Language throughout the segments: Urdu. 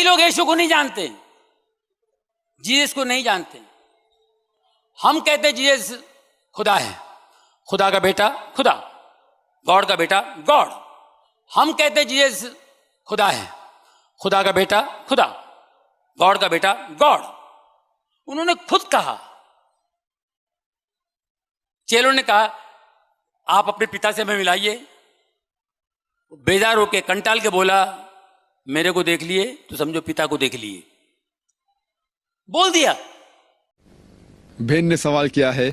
لوگ یشوع کو نہیں جانتے, جیسس کو نہیں جانتے. ہم کہتے جیسس خدا ہے, خدا کا بیٹا خدا, گاڈ کا بیٹا گاڈ. ہم کہتے جیسس خدا ہے, خدا کا بیٹا خدا, گاڈ کا بیٹا گاڈ. انہوں نے خود کہا, چیلوں نے کہا آپ اپنے پتا سے ہمیں ملائیے. بیزار ہو کے کنٹال کے بولا میرے کو دیکھ لیے تو سمجھو پتا کو دیکھ لیے, بول دیا. بہن نے سوال کیا ہے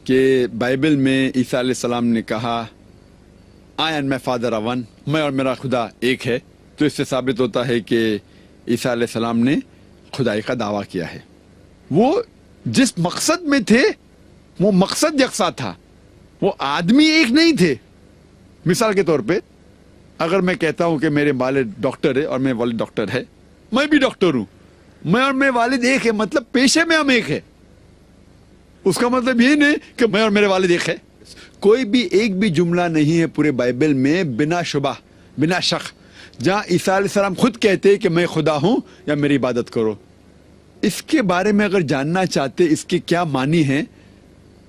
کہ بائبل میں عیسیٰ علیہ السلام نے کہا I and my father are one, میں اور میرا خدا ایک ہے, تو اس سے ثابت ہوتا ہے کہ عیسیٰ علیہ السلام نے خدائی کا دعویٰ کیا ہے. وہ جس مقصد میں تھے وہ مقصد یکساں تھا, وہ آدمی ایک نہیں تھے. مثال کے طور پہ اگر میں کہتا ہوں کہ میرے والد ڈاکٹر ہے اور میرے والد ڈاکٹر ہے, میں بھی ڈاکٹر ہوں, میں اور میرے والد ایک ہے, مطلب پیشے میں ہم ایک ہے. اس کا مطلب یہ نہیں کہ میں اور میرے والد ایک ہے. کوئی بھی ایک بھی جملہ نہیں ہے پورے بائبل میں بنا شبہ بنا شک جہاں عیسیٰ علیہ السلام خود کہتے کہ میں خدا ہوں یا میری عبادت کرو. اس کے بارے میں اگر جاننا چاہتے اس کے کیا معنی ہیں,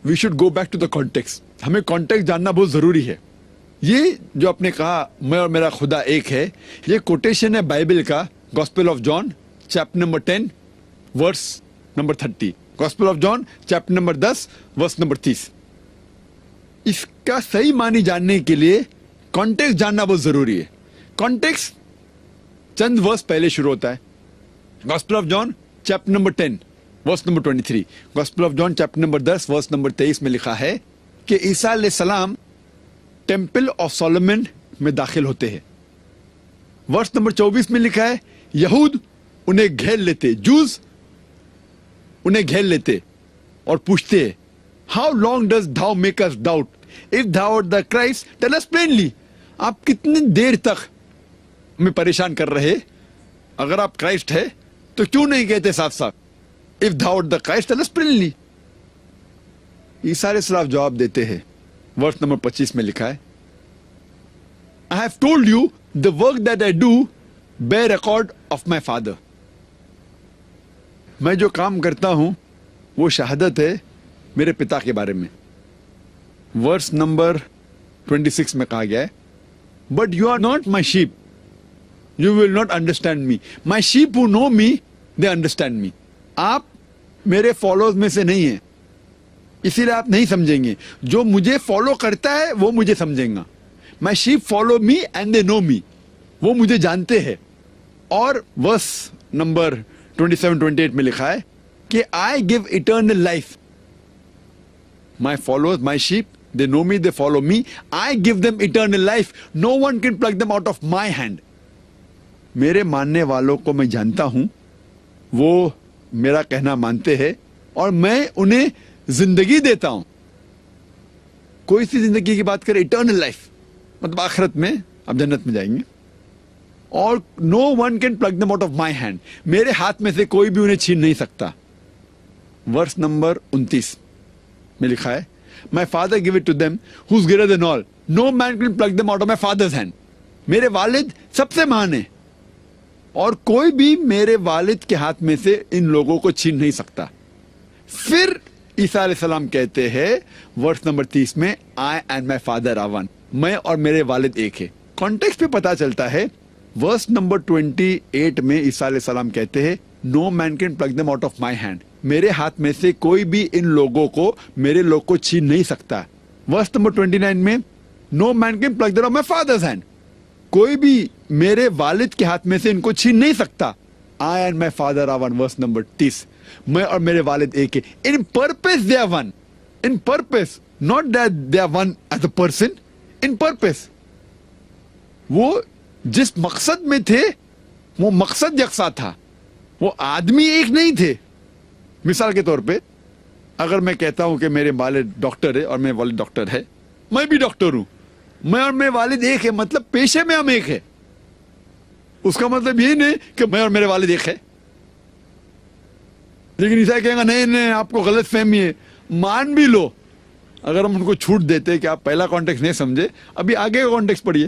we should go back to the context. ہمیں کانٹیکسٹ جاننا بہت ضروری ہے. یہ جو آپ نے کہا میں اور میرا خدا ایک ہے, یہ کوٹیشن ہے بائبل کا, gospel of John chapter number 10 verse number 30. Gospel of John chapter number 10 verse number 30. اس کا صحیح معنی جاننے کے لیے کانٹیکسٹ جاننا بہت ضروری ہے. کانٹیکسٹ چند ورس پہلے شروع ہوتا ہے. Gospel of John chapter number 10 verse number 23. Gospel of John chapter number 10 verse number 23 میں لکھا ہے کہ عیسیٰ علیہ السلام ٹیمپل آف سولومن میں داخل ہوتے ہیں. ورس نمبر 24 میں لکھا ہے یہود انہیں گھیر لیتے, جوز انہیں گھیر لیتے اور پوچھتے how long does thou make us doubt? If thou art the Christ, tell us plainly. آپ کتنی دیر تک ہمیں پریشان کر رہے, اگر آپ کرائسٹ ہے تو کیوں نہیں کہتے صاف صاف if thou art the Christ, tell us plainly. عیسیٰ علیہ السلام جواب دیتے ہیں, ورس نمبر 25 میں لکھا ہے I have told you the work that I do bear record of my father. میں جو کام کرتا ہوں وہ شہادت ہے میرے پتا کے بارے میں. ورس نمبر 26 میں کہا گیا ہے But you are not my sheep. You will not understand me. My sheep who know me, they understand me. آپ میرے فالوز میں سے نہیں ہیں, اسی لیے آپ نہیں سمجھیں گے. جو مجھے فالو کرتا ہے وہ مجھے سمجھیں گا. My sheep follow me and they know me. وہ مجھے جانتے ہیں. اور ورس نمبر 27-28 میں لکھا ہے کہ I give eternal life. My followers, my sheep, they know me, they follow me. I give them eternal life. No one can pluck them out of my hand. میرے ماننے والوں کو میں جانتا ہوں, وہ میرا کہنا مانتے ہیں اور میں انہیں زندگی دیتا ہوں. کوئی سی زندگی کی بات کرے, eternal life, مطلب آخرت میں آپ جنت میں جائیں گے. اور no one can pluck them out of my hand. میرے ہاتھ میں سے کوئی بھی انہیں چھین نہیں سکتا. ورس نمبر 29 میں لکھا ہے My father give it to them who's greater than all. No man can pluck them out of my father's hand. میرے والد سب سے مہان ہیں اور کوئی بھی میرے والد کے ہاتھ میں سے ان لوگوں کو چھین نہیں سکتا. پھر عیسیٰ علیہ السلام کہتے ہیں ورس نمبر 30 میں I and my father are one. میں اور میرے والد ایک ہے. کانٹیکسٹ پہ پتا چلتا ہے ورس نمبر 28 میں عیسیٰ علیہ السلام کہتے ہیں No man can pluck them out of my hand. میرے ہاتھ میں سے کوئی بھی ان لوگوں کو میرے لوگ کو چھین نہیں سکتا. ورس نمبر 29 میں No man can pluck them out of my father's hand. کوئی بھی میرے والد کے ہاتھ میں سے ان کو چھین نہیں سکتا. I and my father are one. Verse number 30 میں اور میرے والد ایک ہے. In purpose they are one. In purpose, not that they are one as a person. In purpose. وہ جس مقصد میں تھے وہ مقصد یکساں تھا. وہ آدمی ایک نہیں تھے. مثال کے طور پہ اگر میں کہتا ہوں کہ میرے والد ڈاکٹر ہے اور میرے والد ڈاکٹر ہے, میں بھی ڈاکٹر ہوں, میں اور میرے والد ایک ہے, مطلب پیشے میں ہم ایک ہے. اس کا مطلب یہ نہیں کہ میں اور میرے والد ایک ہے. لیکن عیسیٰ کہیں گا نہیں آپ کو غلط فہمی ہے. مان بھی لو, اگر ہم ان کو چھوٹ دیتے کہ آپ پہلا کانٹیکس نہیں سمجھے, ابھی آگے کا کانٹیکس پڑھیے.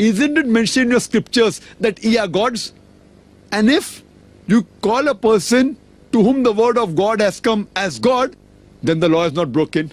isn't it mentioned in your scriptures that ye are gods? And if you call a person to whom the word of God has come as God, then the law is not broken.